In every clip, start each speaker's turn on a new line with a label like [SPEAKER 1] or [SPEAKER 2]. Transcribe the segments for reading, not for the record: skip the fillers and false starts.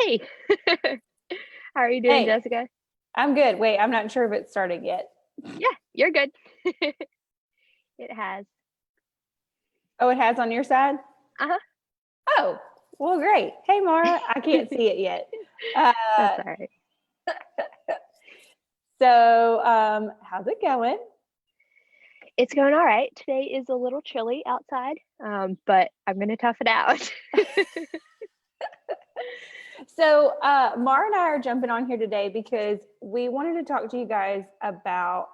[SPEAKER 1] Hey, how are you doing,
[SPEAKER 2] Hey,
[SPEAKER 1] Jessica?
[SPEAKER 2] I'm good. Wait, I'm not sure if it's started yet.
[SPEAKER 1] Yeah, you're good. It has.
[SPEAKER 2] Oh, it has on your side?
[SPEAKER 1] Uh-huh.
[SPEAKER 2] Oh, well, great. Hey, Maura, I can't see it yet.
[SPEAKER 1] That's
[SPEAKER 2] Uh,
[SPEAKER 1] all right.
[SPEAKER 2] how's it going?
[SPEAKER 1] It's going all right. Today is a little chilly outside, but I'm gonna tough it out.
[SPEAKER 2] Mara and I are jumping on here today because we wanted to talk to you guys about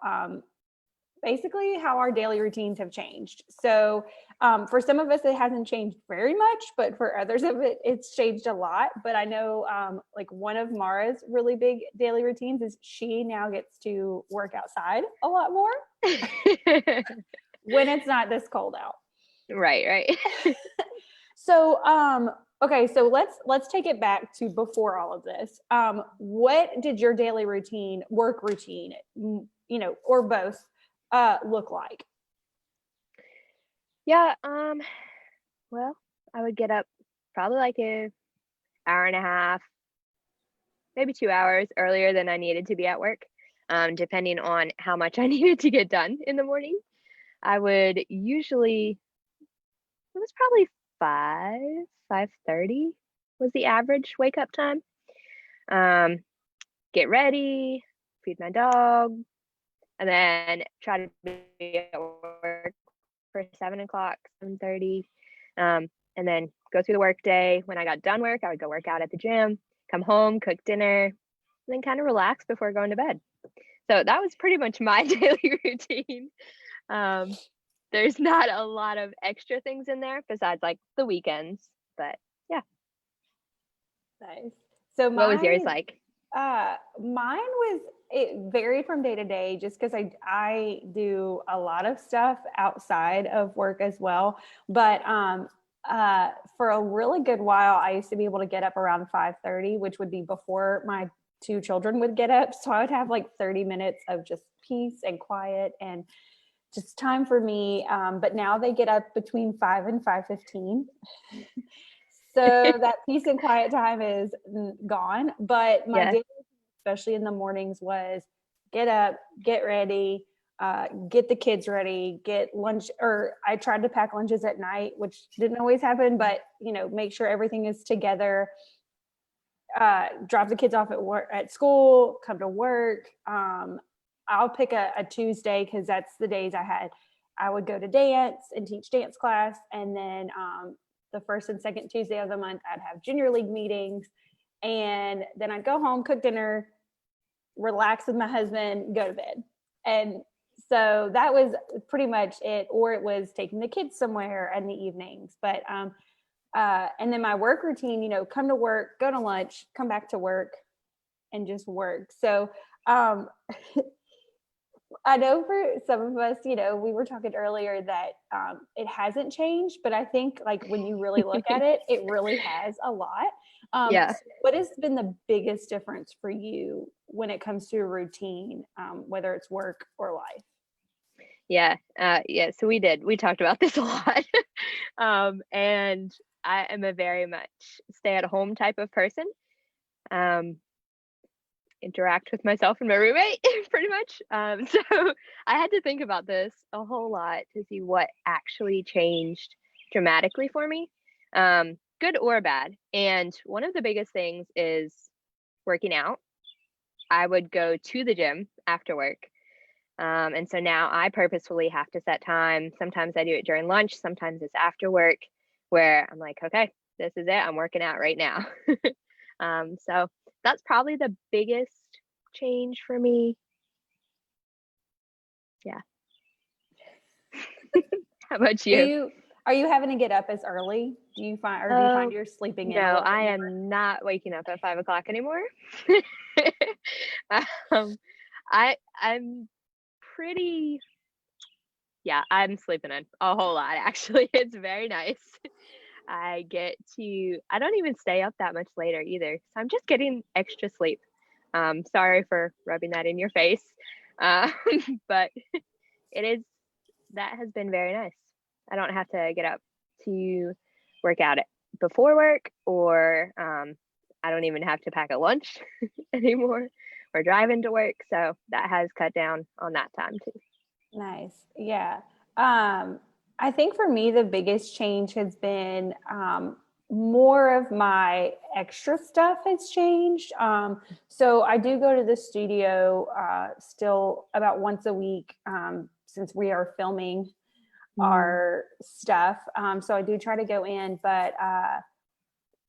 [SPEAKER 2] basically how our daily routines have changed. For some of us, it hasn't changed very much, but for others of it, it's changed a lot. But I know, like one of Mara's really big daily routines is she now gets to work outside a lot more when it's not this cold out.
[SPEAKER 1] Right, right.
[SPEAKER 2] So, okay, so let's take it back to before all of this. What did your daily routine, work routine, or both, look like?
[SPEAKER 1] Yeah, well, I would get up probably like a hour and a half, maybe 2 hours earlier than I needed to be at work, depending on how much I needed to get done in the morning. I would usually It was probably 5:30 was the average wake up time. Um, get ready, feed my dog, and then try to be at work for 7 o'clock, 7:30. And then go through the work day. When I got done work, I would go work out at the gym, come home, cook dinner, and then kind of relax before going to bed. So that was pretty much my daily routine. Um, there's not a lot of extra things in there besides like the weekends, but yeah.
[SPEAKER 2] Nice. So
[SPEAKER 1] What was yours
[SPEAKER 2] mine,
[SPEAKER 1] like?
[SPEAKER 2] mine was it varied from day to day, just because I do a lot of stuff outside of work as well. But for a really good while, I used to be able to get up around 5:30, which would be before my two children would get up. So I would have like 30 minutes of just peace and quiet and just time for me. But now they get up between 5 and 5:15. So that peace and quiet time is gone. But my
[SPEAKER 1] Yeah.
[SPEAKER 2] day, especially in the mornings, was get up, get ready, get the kids ready, get lunch. Or I tried to pack lunches at night, which didn't always happen, but make sure everything is together. Drop the kids off at work, at school, come to work. I'll pick a Tuesday because that's the days I would go to dance and teach dance class. And then the first and second Tuesday of the month, I'd have junior league meetings. And then I'd go home, cook dinner, relax with my husband, go to bed. And so that was pretty much it. Or it was taking the kids somewhere in the evenings. And then my work routine, come to work, go to lunch, come back to work, and just work. So um, I know for some of us, we were talking earlier that it hasn't changed, but I think like when you really look at it, it really has a lot.
[SPEAKER 1] Yeah.
[SPEAKER 2] So what has been the biggest difference for you when it comes to a routine, whether it's work or life?
[SPEAKER 1] Yeah. Yeah. So we talked about this a lot. And I am a very much stay at home type of person. Um, interact with myself and my roommate pretty much. So I had to think about this a whole lot to see what actually changed dramatically for me, good or bad. And one of the biggest things is working out. I would go to the gym after work. And so now I purposefully have to set time. Sometimes I do it during lunch, sometimes it's after work, where I'm like, okay, this is it. I'm working out right now. So that's probably the biggest change for me. Yeah. How about
[SPEAKER 2] Are
[SPEAKER 1] you?
[SPEAKER 2] you are you having to get up as early? Do you find
[SPEAKER 1] Oh,
[SPEAKER 2] you're sleeping in a
[SPEAKER 1] no,
[SPEAKER 2] little bit
[SPEAKER 1] I
[SPEAKER 2] more?
[SPEAKER 1] am not waking up at 5 o'clock anymore. um, I'm pretty, yeah, I'm sleeping in a whole lot actually. It's very nice. I don't even stay up that much later either. So I'm just getting extra sleep. Sorry for rubbing that in your face. Um, but it is, that has been very nice. I don't have to get up to work out it before work or I don't even have to pack a lunch anymore or driving to work. So that has cut down on that time too.
[SPEAKER 2] Nice. Yeah. I think for me, the biggest change has been more of my extra stuff has changed. So I do go to the studio still about once a week since we are filming our stuff. So I do try to go in, but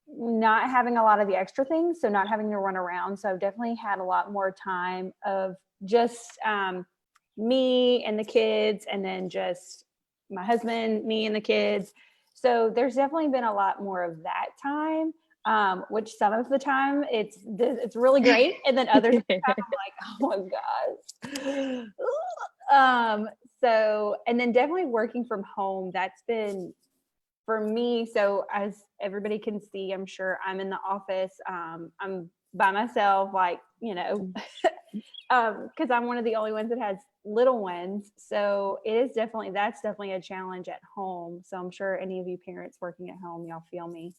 [SPEAKER 2] not having a lot of the extra things, so not having to run around. So I've definitely had a lot more time of just me and the kids, and then just my husband, me and the kids. So there's definitely been a lot more of that time, which some of the time it's really great, and then others of the time I'm like, oh my gosh. So, and then definitely working from home, that's been for me. So as everybody can see, I'm sure I'm in the office. I'm by myself, like, because I'm one of the only ones that has little ones. So that's definitely a challenge at home. So I'm sure any of you parents working at home, y'all feel me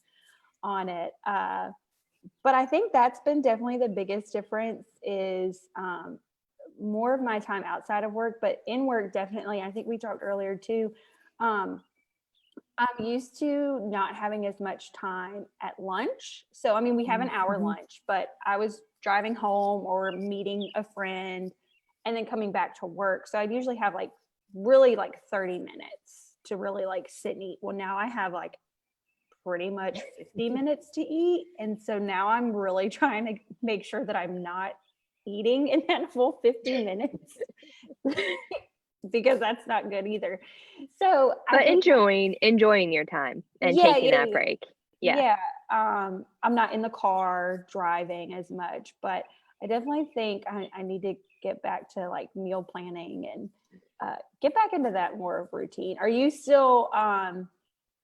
[SPEAKER 2] on it. But I think that's been definitely the biggest difference is more of my time outside of work, but in work, definitely. I think we talked earlier too. I'm used to not having as much time at lunch. So, I mean, we have an hour lunch, but I was driving home or meeting a friend and then coming back to work. So I'd usually have really 30 minutes to really sit and eat. Well, now I have pretty much 50 minutes to eat. And so now I'm really trying to make sure that I'm not eating in that full 50 minutes. Because that's not good either. So
[SPEAKER 1] but enjoying your time and taking that break.
[SPEAKER 2] Yeah. I'm not in the car driving as much, but I definitely think I need to get back to meal planning and get back into that more routine. Are you still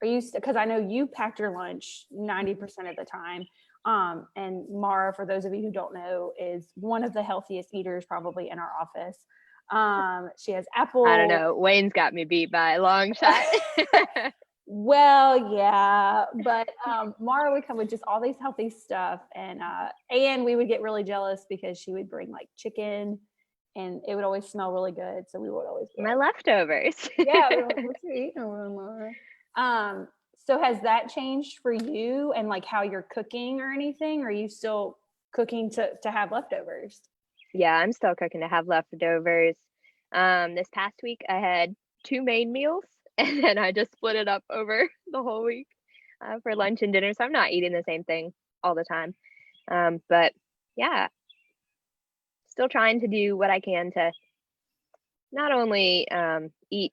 [SPEAKER 2] because I know you packed your lunch 90% of the time. And Maura, for those of you who don't know, is one of the healthiest eaters probably in our office. She has apple.
[SPEAKER 1] I don't know. Wayne's got me beat by a long shot.
[SPEAKER 2] Well, yeah, but Mara would come with just all these healthy stuff, and we would get really jealous because she would bring chicken, and it would always smell really good. So we would always
[SPEAKER 1] my leftovers.
[SPEAKER 2] Yeah, what you eating over, Mara? So has that changed for you and how you're cooking or anything? Or are you still cooking to have leftovers?
[SPEAKER 1] Yeah, I'm still cooking to have leftovers. This past week I had 2 main meals and then I just split it up over the whole week for lunch and dinner. So I'm not eating the same thing all the time. But yeah, still trying to do what I can to not only eat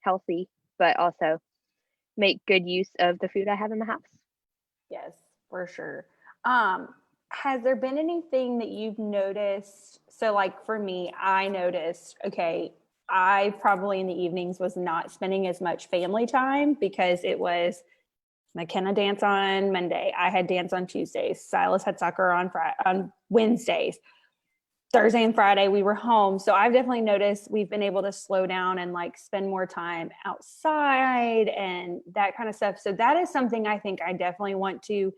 [SPEAKER 1] healthy, but also make good use of the food I have in the house.
[SPEAKER 2] Yes, for sure. Has there been anything that you've noticed? So for me, I noticed, okay, I probably in the evenings was not spending as much family time because it was McKenna dance on Monday. I had dance on Tuesdays. Silas had soccer on Wednesdays. Thursday and Friday we were home. So I've definitely noticed we've been able to slow down and spend more time outside and that kind of stuff. So that is something I think I definitely want to,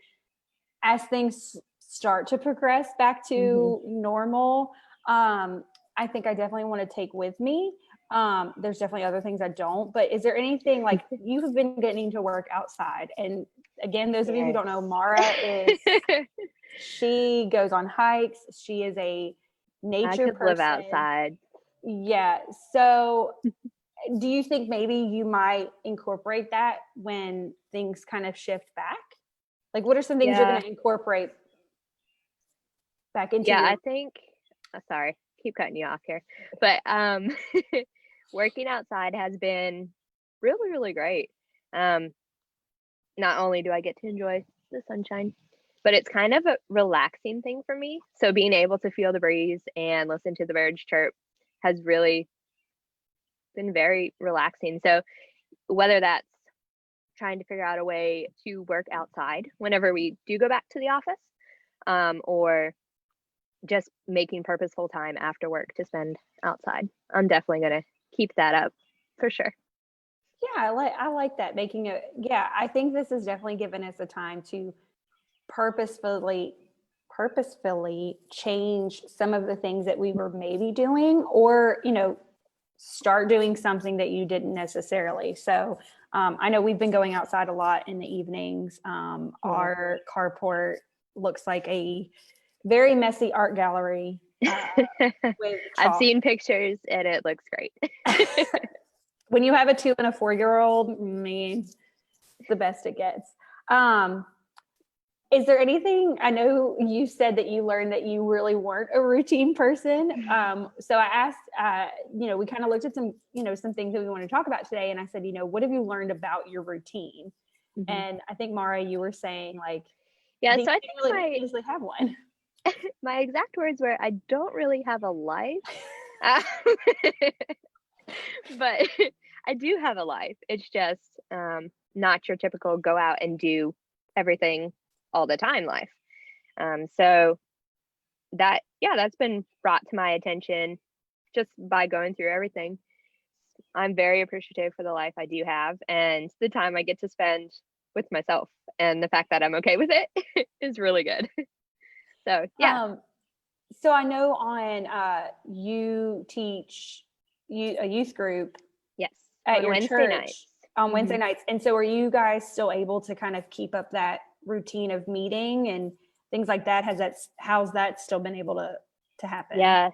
[SPEAKER 2] as things start to progress back to normal, I think I definitely want to take with me. There's definitely other things I don't, but is there anything you have been getting to work outside? And again, those of you who don't know, Maura she goes on hikes. She is a nature person.
[SPEAKER 1] Live outside.
[SPEAKER 2] Yeah. So do you think maybe you might incorporate that when things kind of shift back? What are some things you're going to incorporate back into?
[SPEAKER 1] Yeah, I think, sorry, keep cutting you off here, but working outside has been really, really great. Not only do I get to enjoy the sunshine, but it's kind of a relaxing thing for me. So being able to feel the breeze and listen to the birds chirp has really been very relaxing. So whether that's trying to figure out a way to work outside whenever we do go back to the office, or just making purposeful time after work to spend outside, I'm definitely going to keep that up for sure.
[SPEAKER 2] Yeah, I like that, making it. Yeah, I think this has definitely given us a time to purposefully change some of the things that we were maybe doing, or, start doing something that you didn't necessarily. So I know we've been going outside a lot in the evenings. Our carport looks like a very messy art gallery. With
[SPEAKER 1] I've
[SPEAKER 2] chalk.
[SPEAKER 1] seen pictures and it looks great.
[SPEAKER 2] When you have a 2 and a 4-year-old, it's the best it gets. Is there anything, I know you said that you learned that you really weren't a routine person. So I asked, we kind of looked at some, some things that we want to talk about today. And I said, what have you learned about your routine? Mm-hmm. And I think, Maura, you were saying
[SPEAKER 1] yeah, so I think
[SPEAKER 2] really usually have one.
[SPEAKER 1] My exact words were, I don't really have a life, but I do have a life. It's just not your typical go out and do everything all the time life. So that's been brought to my attention just by going through everything. I'm very appreciative for the life I do have and the time I get to spend with myself, and the fact that I'm okay with it is really good. So yeah.
[SPEAKER 2] So I know you teach a youth group.
[SPEAKER 1] Yes.
[SPEAKER 2] At
[SPEAKER 1] on
[SPEAKER 2] your
[SPEAKER 1] Wednesday
[SPEAKER 2] church
[SPEAKER 1] nights.
[SPEAKER 2] On Wednesday nights. And so are you guys still able to kind of keep up that routine of meeting and things like that? How's that still been able to happen?
[SPEAKER 1] Yeah.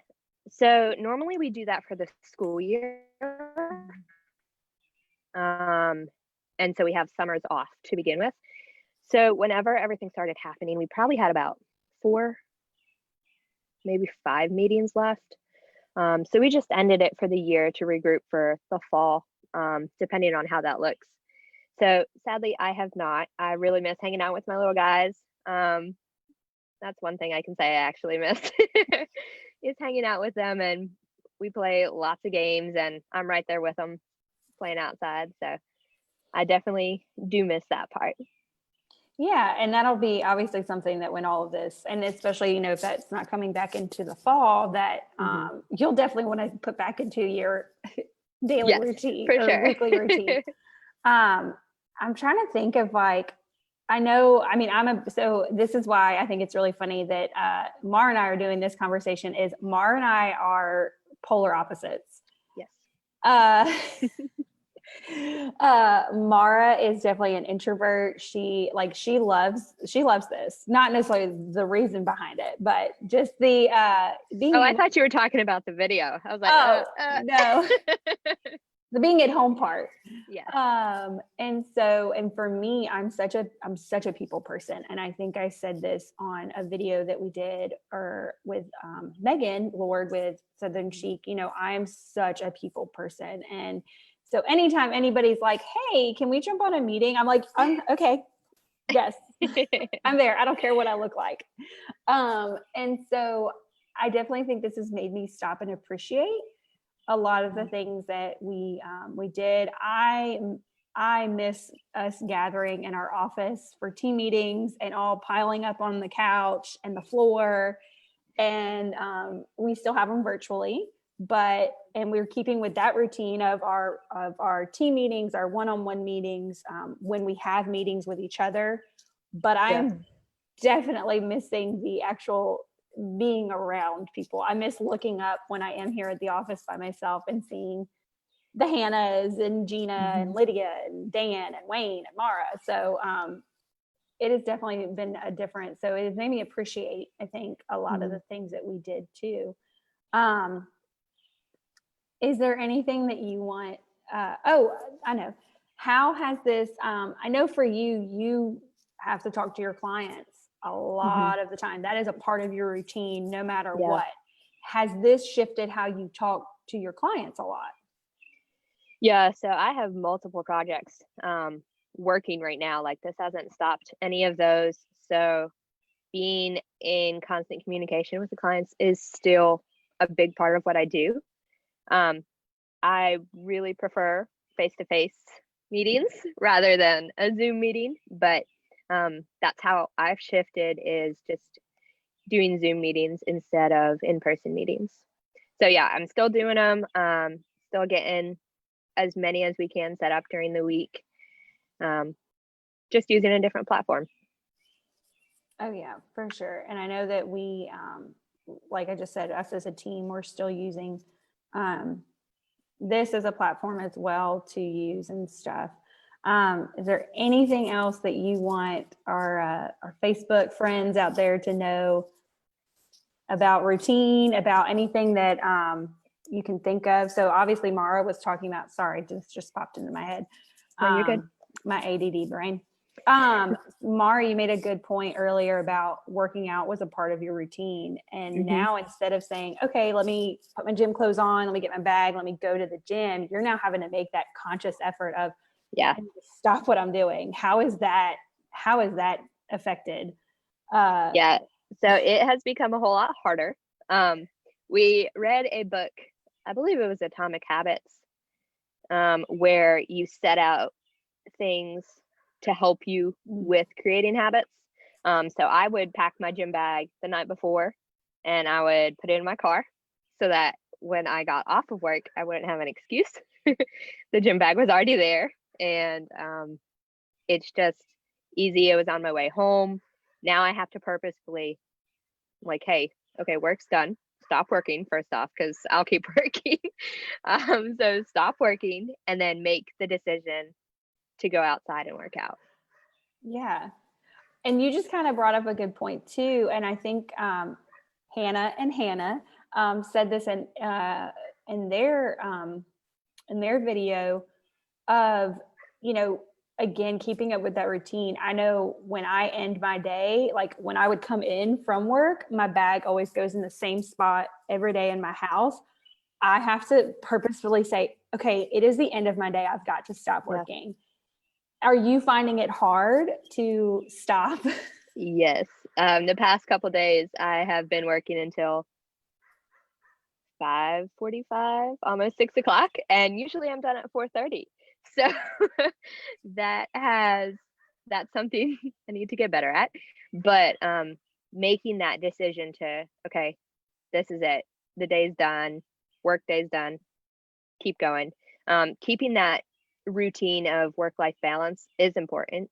[SPEAKER 1] So normally we do that for the school year. And so we have summers off to begin with. So whenever everything started happening, we probably had about 4, maybe 5 meetings left. So we just ended it for the year to regroup for the fall, depending on how that looks. So sadly, I have not. I really miss hanging out with my little guys. That's one thing I can say I actually miss is hanging out with them, and we play lots of games, and I'm right there with them playing outside. So I definitely do miss that part.
[SPEAKER 2] Yeah, and that'll be obviously something that when all of this, and especially, if that's not coming back into the fall, that you'll definitely want to put back into your daily routine or
[SPEAKER 1] sure.
[SPEAKER 2] weekly routine. I'm trying to think of so this is why I think it's really funny that Maura and I are doing this conversation. Is Maura and I are polar opposites.
[SPEAKER 1] Yes.
[SPEAKER 2] Maura is definitely an introvert. She loves this, not necessarily the reason behind it, but just the being.
[SPEAKER 1] I thought you were talking about the video. I was like,
[SPEAKER 2] no. The being at home part.
[SPEAKER 1] Yeah.
[SPEAKER 2] And for me, I'm such a people person. And I think I said this on a video that we did with Megan Lord with Southern Chic. I'm such a people person. And so anytime anybody's like, hey, can we jump on a meeting? I'm like, okay. Yes, I'm there. I don't care what I look like. And so I definitely think this has made me stop and appreciate a lot of the things that we did. I miss us gathering in our office for team meetings and all piling up on the couch and the floor. And we still have them virtually, and we're keeping with that routine of our team meetings, our one-on-one meetings, when we have meetings with each other. But I'm definitely missing the actual being around people. I miss looking up when I am here at the office by myself and seeing the Hannahs and Gina and Lydia and Dan and Wayne and Maura. So it has definitely been a difference. So it has made me appreciate, I think, a lot of the things that we did too. Is there anything that you want? I know. How has this, I know for you have to talk to your clients a lot of the time. That is a part of your routine, no matter what. Has this shifted how you talk to your clients a lot?
[SPEAKER 1] Yeah, so I have multiple projects working right now. Like, this hasn't stopped any of those. So being in constant communication with the clients is still a big part of what I do. I really prefer face-to-face meetings rather than a Zoom meeting, but that's how I've shifted, is just doing Zoom meetings instead of in-person meetings. So yeah, I'm still doing them, still getting as many as we can set up during the week, just using a different platform.
[SPEAKER 2] Oh yeah, for sure. And I know that we, like I just said, us as a team, we're still using um, this as a platform as well to use and stuff. Is there anything else that you want our Facebook friends out there to know about routine, about anything that you can think of? So obviously Mara was talking about, sorry, this just popped into my head.
[SPEAKER 1] No, you're good.
[SPEAKER 2] My ADD brain. Mara, you made a good point earlier about working out was a part of your routine. And now instead of saying, okay, let me put my gym clothes on, let me get my bag, let me go to the gym, you're now having to make that conscious effort of,
[SPEAKER 1] Yeah.
[SPEAKER 2] I need to stop what I'm doing. How is that affected?
[SPEAKER 1] Yeah. So it has become a whole lot harder. We read a book, I believe it was Atomic Habits, where you set out things to help you with creating habits. So I would pack my gym bag the night before and I would put it in my car so that when I got off of work, I wouldn't have an excuse. The gym bag was already there, and it's just easy. It was on my way home. Now I have to purposefully, like, hey, okay, work's done. Stop working first off, because I'll keep working. So stop working and then make the decision to go outside and work out.
[SPEAKER 2] Yeah. And you just kind of brought up a good point too. And I think Hannah and Hannah said this in their video of, you know, again, keeping up with that routine. I know when I end my day, like when I would come in from work, my bag always goes in the same spot every day in my house. I have to purposefully say, okay, it is the end of my day. I've got to stop working. Are you finding it hard to stop?
[SPEAKER 1] Yes. The past couple days, I have been working until 5:45, almost 6 o'clock, and usually I'm done at 4:30. So that's something I need to get better at. But making that decision to, okay, this is it. The day's done. Work day's done. Keep going. Keeping that routine of work-life balance is important.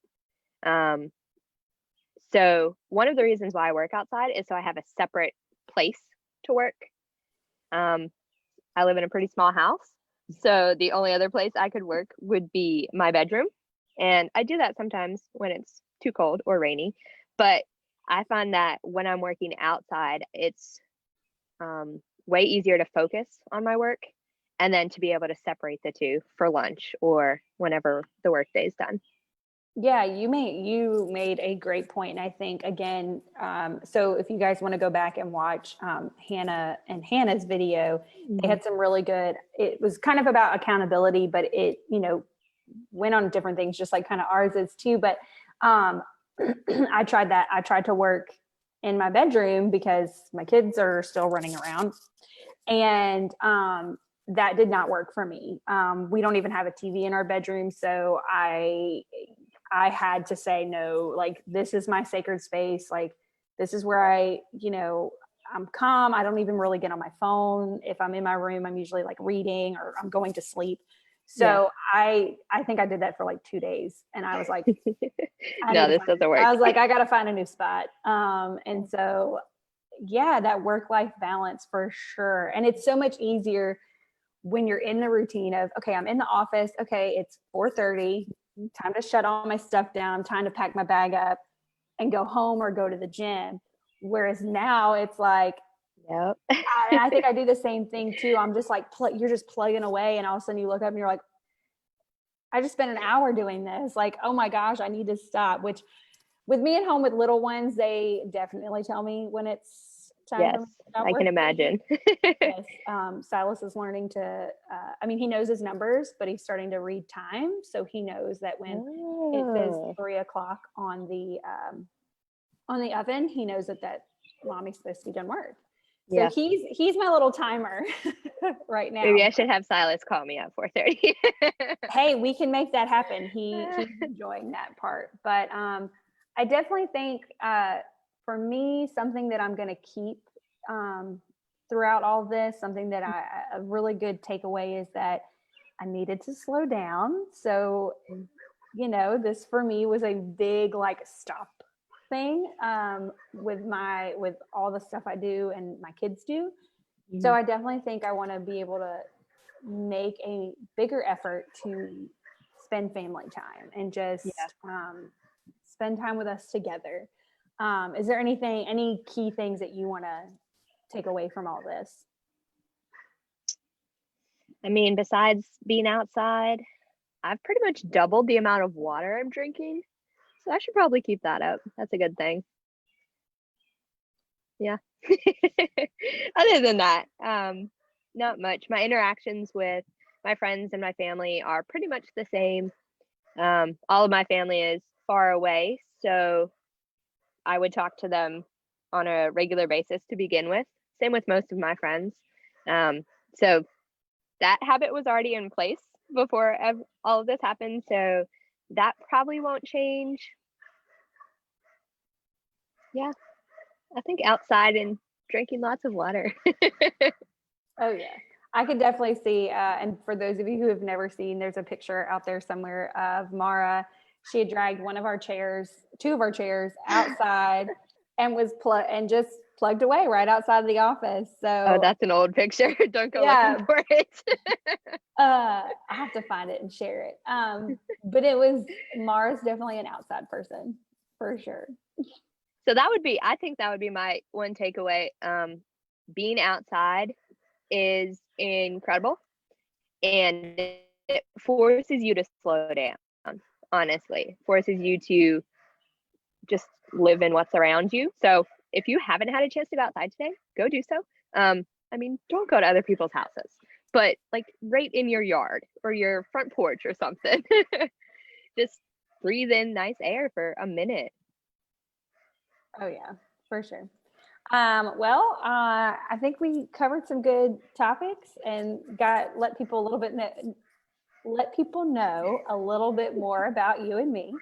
[SPEAKER 1] So one of the reasons why I work outside is so I have a separate place to work. I live in a pretty small house, so the only other place I could work would be my bedroom. And I do that sometimes when it's too cold or rainy. But I find that when I'm working outside, it's way easier to focus on my work and then to be able to separate the two for lunch or whenever the work day is done.
[SPEAKER 2] Yeah, you made a great point. And I think again, so if you guys want to go back and watch Hannah and Hannah's video, they had some really good, it was kind of about accountability, but it, you know, went on different things, just like kind of ours is too. But I tried that. I tried to work in my bedroom because my kids are still running around. And that did not work for me. We don't even have a TV in our bedroom. So I had to say, no, like, this is my sacred space. Like, this is where I'm calm. I don't even really get on my phone. If I'm in my room, I'm usually like reading or I'm going to sleep. So I think I did that for like 2 days and I was like,
[SPEAKER 1] no, this doesn't work.
[SPEAKER 2] I was like, I got to find a new spot. And so, yeah, that work-life balance for sure. And it's so much easier when you're in the routine of, okay, I'm in the office. Okay, it's 4:30. Time to shut all my stuff down. Time to pack my bag up and go home or go to the gym. Whereas now it's like,
[SPEAKER 1] yep.
[SPEAKER 2] I think I do the same thing too. I'm just like, you're just plugging away. And all of a sudden you look up and you're like, I just spent an hour doing this. Like, oh my gosh, I need to stop. Which with me at home with little ones, they definitely tell me when it's time for me to stop
[SPEAKER 1] I
[SPEAKER 2] working.
[SPEAKER 1] can imagine.
[SPEAKER 2] Yes. Silas is learning to, he knows his numbers, but he's starting to read time. So he knows that when it says 3 o'clock on the oven, he knows that mommy's supposed to be done work. So he's my little timer right now.
[SPEAKER 1] Maybe I should have Silas call me at 4:30.
[SPEAKER 2] Hey, we can make that happen. He's enjoying that part. But I definitely think for me, something that I'm going to keep throughout all this, something that a really good takeaway is that I needed to slow down. So, this for me was a big like stop thing with all the stuff I do and my kids do. So
[SPEAKER 1] Mhm.
[SPEAKER 2] I definitely think I want to be able to make a bigger effort to spend family time and
[SPEAKER 1] Yeah.
[SPEAKER 2] just spend time with us together. Is there any key things that you want to take away from all this?
[SPEAKER 1] I mean, besides being outside, I've pretty much doubled the amount of water I'm drinking. So I should probably keep that up. That's a good thing. Yeah. Other than that, not much. My interactions with my friends and my family are pretty much the same. All of my family is far away, so I would talk to them on a regular basis to begin with. Same with most of my friends. Um, so that habit was already in place before all of this happened, so that probably won't change. Yeah, I think outside and drinking lots of water.
[SPEAKER 2] Oh yeah, I could definitely see. And for those of you who have never seen, there's a picture out there somewhere of Mara. She had dragged two of our chairs outside, and just plugged away right outside of the office.
[SPEAKER 1] Oh,
[SPEAKER 2] So
[SPEAKER 1] that's an old picture. Don't go looking
[SPEAKER 2] yeah,
[SPEAKER 1] for it.
[SPEAKER 2] I have to find it and share it. But Mara's definitely an outside person for sure.
[SPEAKER 1] So I think that would be my one takeaway. Being outside is incredible and it forces you to slow down, honestly. Forces you to just live in what's around you. So if you haven't had a chance to go outside today, go do so. I mean, don't go to other people's houses, but like right in your yard or your front porch or something. Just breathe in nice air for a minute.
[SPEAKER 2] Oh yeah, for sure. I think we covered some good topics and let people know a little bit more about you and me.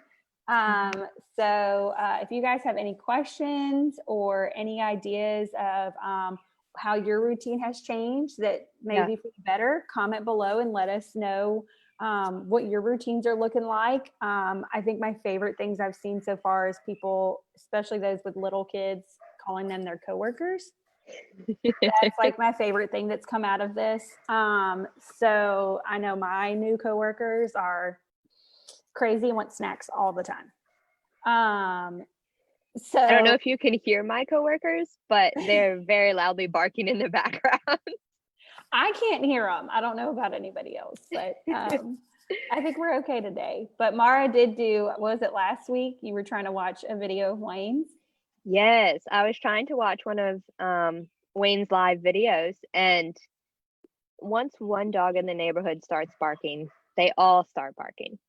[SPEAKER 2] If you guys have any questions or any ideas of how your routine has changed that
[SPEAKER 1] Yeah.
[SPEAKER 2] maybe for the better, comment below and let us know what your routines are looking like. I think my favorite things I've seen so far is people, especially those with little kids, calling them their coworkers. That's like my favorite thing that's come out of this. So I know my new coworkers are crazy and want snacks all the time.
[SPEAKER 1] I don't know
[SPEAKER 2] So
[SPEAKER 1] if you can hear my coworkers, but they're very loudly barking in the background.
[SPEAKER 2] I can't hear them. I don't know about anybody else, but I think we're okay today. But Mara did what was it last week? You were trying to watch a video of Wayne's.
[SPEAKER 1] Yes, I was trying to watch one of Wayne's live videos, and once one dog in the neighborhood starts barking, they all start barking.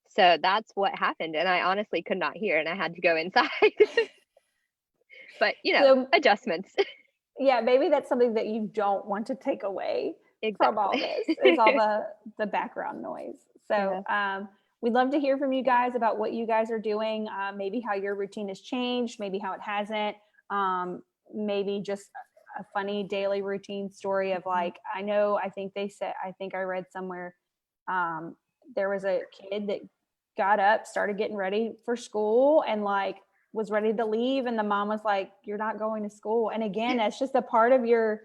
[SPEAKER 1] So that's what happened, and I honestly could not hear, and I had to go inside. But
[SPEAKER 2] So
[SPEAKER 1] adjustments.
[SPEAKER 2] yeah, maybe that's something that you don't want to take away from all
[SPEAKER 1] Exactly.
[SPEAKER 2] this is all the background noise. So
[SPEAKER 1] Yeah.
[SPEAKER 2] we'd love to hear from you guys about what you guys are doing, maybe how your routine has changed, maybe how it hasn't, maybe just a funny daily routine story of like, I think I read somewhere there was a kid that got up, started getting ready for school and like was ready to leave and the mom was like, you're not going to school. And again, that's just a part of your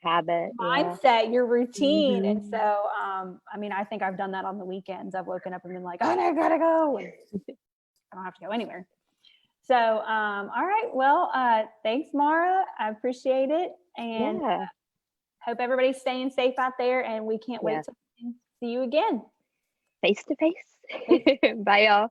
[SPEAKER 1] Habit. Yeah.
[SPEAKER 2] mindset, your routine. And so,
[SPEAKER 1] Mhm.
[SPEAKER 2] I think I've done that on the weekends. I've woken up and been like, oh, I gotta go. And I don't have to go anywhere. So, all right. Well, thanks, Maura. I appreciate it. And
[SPEAKER 1] Yeah.
[SPEAKER 2] hope everybody's staying safe out there. And we can't wait
[SPEAKER 1] Yeah.
[SPEAKER 2] to see you again.
[SPEAKER 1] Face to face.
[SPEAKER 2] Face
[SPEAKER 1] Bye, y'all.